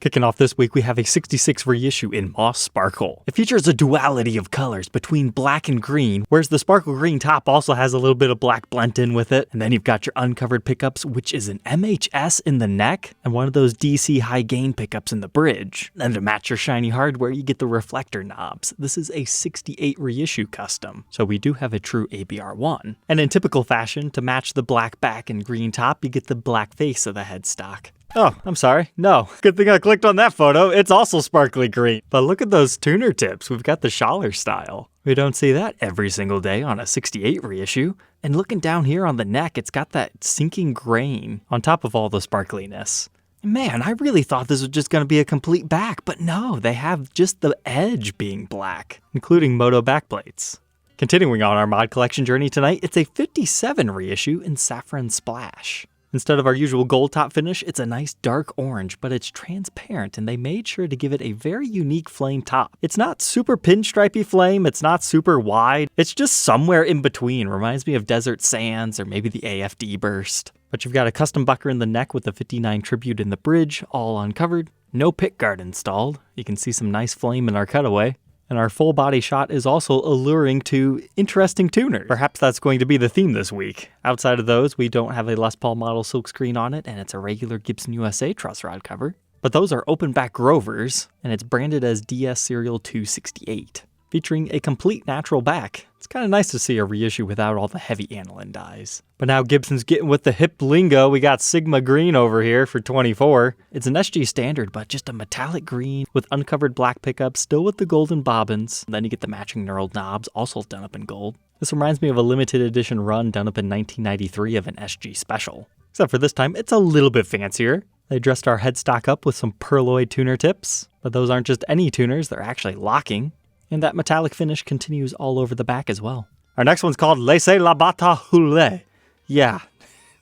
Kicking off this week, we have a 66 reissue in Moss Sparkle. It features a duality of colors between black and green, whereas the sparkle green top also has a little bit of black blent in with it. And then you've got your uncovered pickups, which is an MHS in the neck and one of those DC high gain pickups in the bridge. Then to match your shiny hardware, you get the reflector knobs. This is a 68 reissue custom, so we do have a true ABR1. And in typical fashion, to match the black back and green top, you get the black face of the headstock. Oh, I'm sorry. No. Good thing I clicked on that photo. It's also sparkly green. But look at those tuner tips. We've got the Schaller style. We don't see that every single day on a 68 reissue. And looking down here on the neck, it's got that sinking grain on top of all the sparkliness. Man, I really thought this was just going to be a complete back, but no, they have just the edge being black, including moto backplates. Continuing on our mod collection journey tonight, it's a 57 reissue in Saffron Splash. Instead of our usual gold top finish, it's a nice dark orange, but it's transparent, and they made sure to give it a very unique flame top. It's not super pinstripey flame, it's not super wide, it's just somewhere in between. Reminds me of Desert Sands or maybe the AFD burst. But you've got a custom bucker in the neck with a 59 tribute in the bridge, all uncovered. No pick guard installed. You can see some nice flame in our cutaway. And our full body shot is also alluring to interesting tuners. Perhaps that's going to be the theme this week. Outside of those, we don't have a Les Paul model silkscreen on it, and it's a regular Gibson USA truss rod cover. But those are open back Grovers, and it's branded as DS Serial 268, featuring a complete natural back. It's kind of nice to see a reissue without all the heavy aniline dyes. But now Gibson's getting with the hip lingo. We got Sigma Green over here for 24. It's an SG standard, but just a metallic green with uncovered black pickups, still with the golden bobbins. And then you get the matching knurled knobs, also done up in gold. This reminds me of a limited edition run done up in 1993 of an SG special. Except for this time, it's a little bit fancier. They dressed our headstock up with some perloid tuner tips, but those aren't just any tuners, they're actually locking. And that metallic finish continues all over the back as well. Our next one's called Laissez la bata houler. Yeah,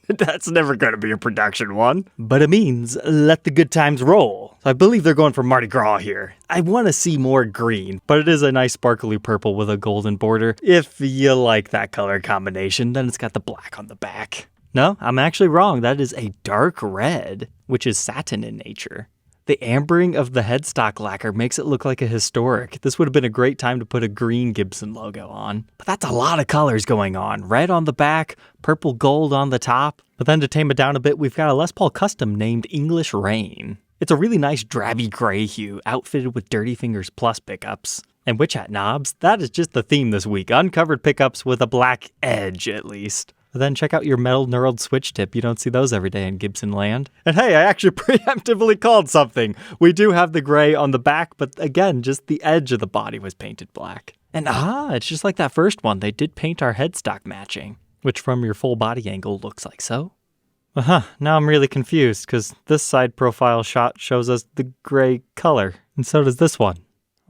that's never going to be a production one. But it means let the good times roll. So I believe they're going for Mardi Gras here. I want to see more green, but it is a nice sparkly purple with a golden border. If you like that color combination, then it's got the black on the back. No, I'm actually wrong. That is a dark red, which is satin in nature. The ambering of the headstock lacquer makes it look like a historic. This would have been a great time to put a green Gibson logo on. But that's a lot of colors going on. Red on the back, purple gold on the top. But then to tame it down a bit, we've got a Les Paul custom named English Rain. It's a really nice drabby gray hue, outfitted with Dirty Fingers Plus pickups. And witch hat knobs, that is just the theme this week. Uncovered pickups with a black edge, at least. But then check out your metal knurled switch tip. You don't see those every day in Gibson land. And hey, I actually preemptively called something. We do have the gray on the back, but again, just the edge of the body was painted black. And it's just like that first one. They did paint our headstock matching, which from your full body angle looks like so. Now I'm really confused because this side profile shot shows us the gray color, and so does this one.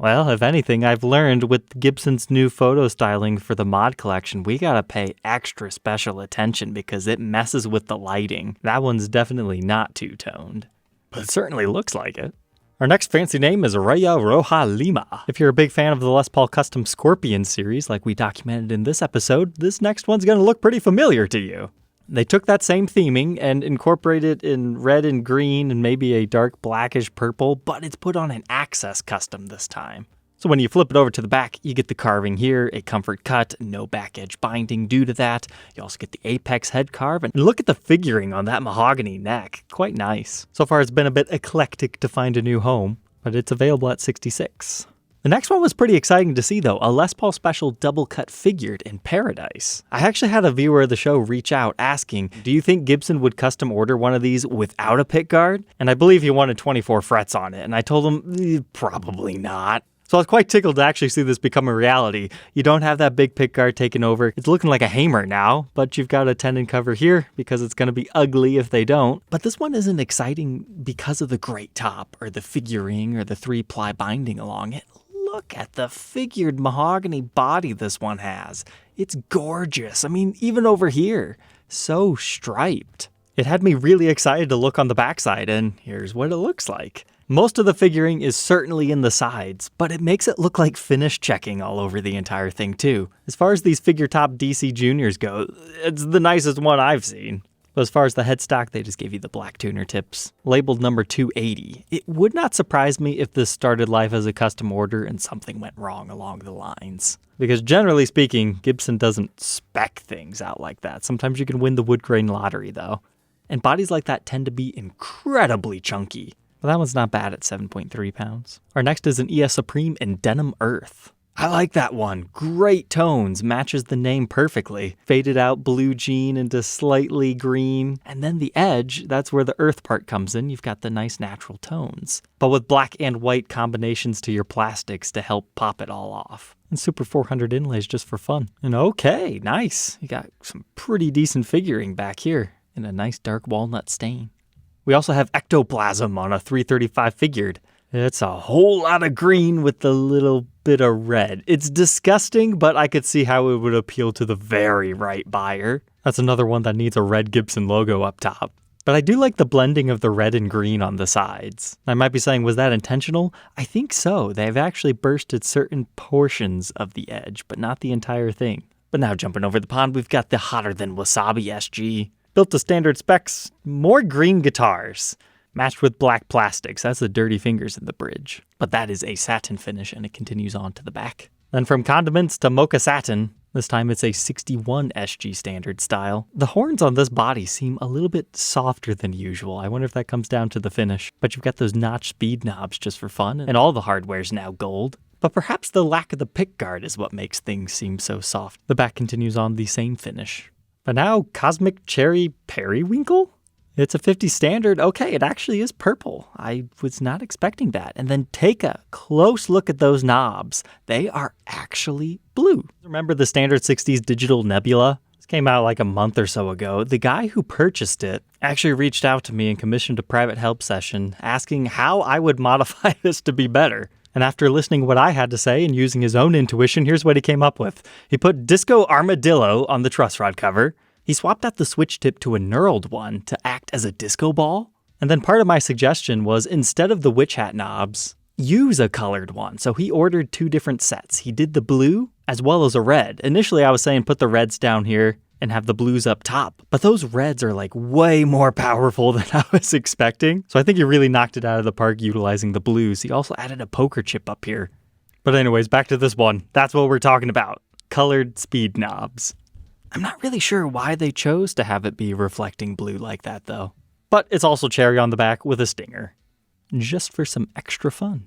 Well, if anything, I've learned with Gibson's new photo styling for the mod collection, we gotta pay extra special attention because it messes with the lighting. That one's definitely not two-toned, but it certainly looks like it. Our next fancy name is Raya Roja Lima. If you're a big fan of the Les Paul Custom Scorpion series like we documented in this episode, this next one's gonna look pretty familiar to you. They took that same theming and incorporated it in red and green and maybe a dark blackish purple, but it's put on an access custom this time. So when you flip it over to the back, you get the carving here, a comfort cut, no back edge binding due to that. You also get the apex head carve, and look at the figuring on that mahogany neck. Quite nice. So far it's been a bit eclectic to find a new home, but it's available at 66. The next one was pretty exciting to see though, a Les Paul Special double cut figured in Paradise. I actually had a viewer of the show reach out asking, do you think Gibson would custom order one of these without a pick guard? And I believe he wanted 24 frets on it, and I told him, probably not. So I was quite tickled to actually see this become a reality. You don't have that big pick guard taken over. It's looking like a Hamer now, but you've got a tendon cover here because it's going to be ugly if they don't. But this one isn't exciting because of the great top or the figuring or the 3-ply binding along it. Look at the figured mahogany body this one has. It's gorgeous. I mean, even over here, so striped. It had me really excited to look on the backside, and here's what it looks like. Most of the figuring is certainly in the sides, but it makes it look like finish checking all over the entire thing too. As far as these figure top DC Juniors go, it's the nicest one I've seen. So as far as the headstock, they just gave you the black tuner tips, labeled number 280. It would not surprise me if this started life as a custom order and something went wrong along the lines. Because generally speaking, Gibson doesn't spec things out like that. Sometimes you can win the wood grain lottery though. And bodies like that tend to be incredibly chunky. But that one's not bad at 7.3 pounds. Our next is an ES Supreme in Denim Earth. I like that one. Great tones, matches the name perfectly. Faded out blue jean into slightly green. And then the edge, that's where the earth part comes in. You've got the nice natural tones. But with black and white combinations to your plastics to help pop it all off. And Super 400 inlays just for fun. And okay, nice. You got some pretty decent figuring back here in a nice dark walnut stain. We also have ectoplasm on a 335 figured. It's a whole lot of green with a little bit of red. It's disgusting, but I could see how it would appeal to the very right buyer. That's another one that needs a red Gibson logo up top. But I do like the blending of the red and green on the sides. I might be saying, was that intentional? I think so. They've actually bursted certain portions of the edge, but not the entire thing. But now jumping over the pond, we've got the hotter than wasabi SG. Built to standard specs, more green guitars. Matched with black plastics, that's the dirty fingers in the bridge. But that is a satin finish and it continues on to the back. Then from condiments to mocha satin, this time it's a 61 SG standard style. The horns on this body seem a little bit softer than usual. I wonder if that comes down to the finish. But you've got those notch speed knobs just for fun, and all the hardware's now gold. But perhaps the lack of the pick guard is what makes things seem so soft. The back continues on the same finish. But now, Cosmic Cherry Periwinkle? It's a 50 standard. Okay, it actually is purple. I was not expecting that. And then take a close look at those knobs. They are actually blue. Remember the standard 60s digital Nebula? This came out like a month or so ago. The guy who purchased it actually reached out to me and commissioned a private help session asking how I would modify this to be better. And after listening to what I had to say and using his own intuition, here's what he came up with. He put Disco Armadillo on the truss rod cover. He swapped out the switch tip to a knurled one to act as a disco ball. And then part of my suggestion was, instead of the witch hat knobs, use a colored one. So he ordered 2 different sets. He did the blue as well as a red. Initially, I was saying put the reds down here and have the blues up top. But those reds are like way more powerful than I was expecting. So I think he really knocked it out of the park utilizing the blues. He also added a poker chip up here. But anyways, back to this one. That's what we're talking about. Colored speed knobs. I'm not really sure why they chose to have it be reflecting blue like that though. But it's also cherry on the back with a stinger. Just for some extra fun.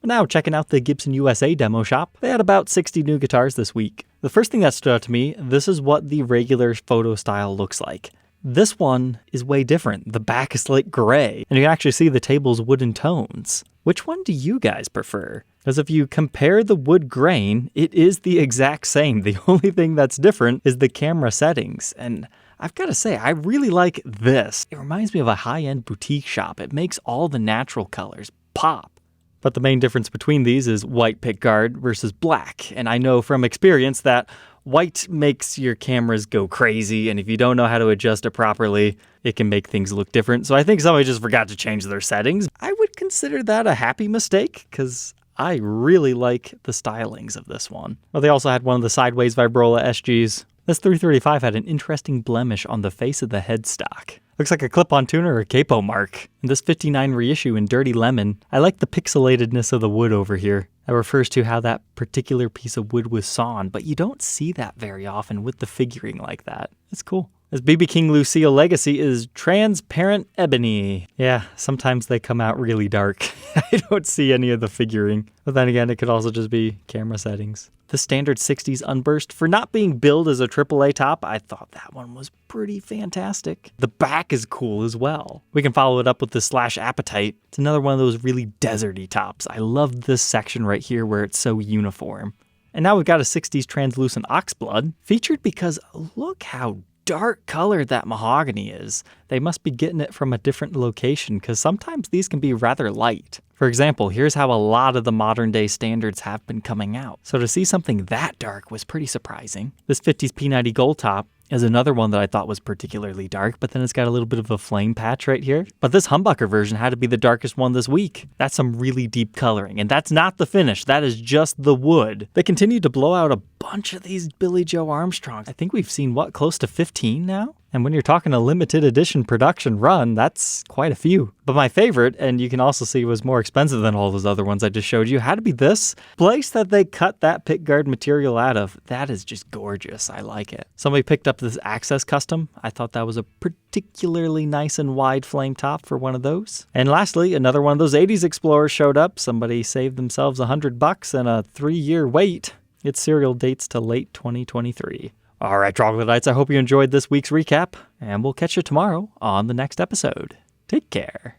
But now checking out the Gibson USA demo shop, they had about 60 new guitars this week. The first thing that stood out to me, this is what the regular photo style looks like. This one is way different. The back is like gray, and you can actually see the table's wooden tones. Which one do you guys prefer? Because if you compare the wood grain, it is the exact same. The only thing that's different is the camera settings. And I've got to say, I really like this. It reminds me of a high-end boutique shop. It makes all the natural colors pop. But the main difference between these is white pickguard versus black. And I know from experience that white makes your cameras go crazy, and if you don't know how to adjust it properly, it can make things look different. So I think somebody just forgot to change their settings. I would consider that a happy mistake, because I really like the stylings of this one. Well, they also had one of the sideways Vibrola SGs. This 335 had an interesting blemish on the face of the headstock. Looks like a clip-on tuner or a capo mark. And this 59 reissue in Dirty Lemon, I like the pixelatedness of the wood over here. That refers to how that particular piece of wood was sawn, but you don't see that very often with the figuring like that. It's cool. This BB King Lucille Legacy is transparent ebony. Yeah, sometimes they come out really dark. I don't see any of the figuring. But then again, it could also just be camera settings. The standard 60s Unburst, for not being billed as a AAA top, I thought that one was pretty fantastic. The back is cool as well. We can follow it up with the Slash Appetite. It's another one of those really deserty tops. I love this section right here where it's so uniform. And now we've got a 60s translucent Oxblood, featured because look how dark colored that mahogany is. They must be getting it from a different location, because sometimes these can be rather light. For example, here's how a lot of the modern day standards have been coming out. So to see something that dark was pretty surprising. This 50s P90 Gold Top is another one that I thought was particularly dark, but then it's got a little bit of a flame patch right here. But this humbucker version had to be the darkest one this week. That's some really deep coloring, and that's not the finish, that is just the wood. They continue to blow out a bunch of these Billy Joe Armstrongs. I think we've seen, what, close to 15 now? And when you're talking a limited edition production run, that's quite a few. But my favorite, and you can also see was more expensive than all those other ones I just showed you, had to be this place that they cut that pickguard material out of. That is just gorgeous. I like it. Somebody picked up this Access Custom. I thought that was a particularly nice and wide flame top for one of those. And lastly, another one of those 80s Explorers showed up. Somebody saved themselves $100 and a 3-year wait. Its serial dates to late 2023. All right, Troglodytes, I hope you enjoyed this week's recap, and we'll catch you tomorrow on the next episode. Take care.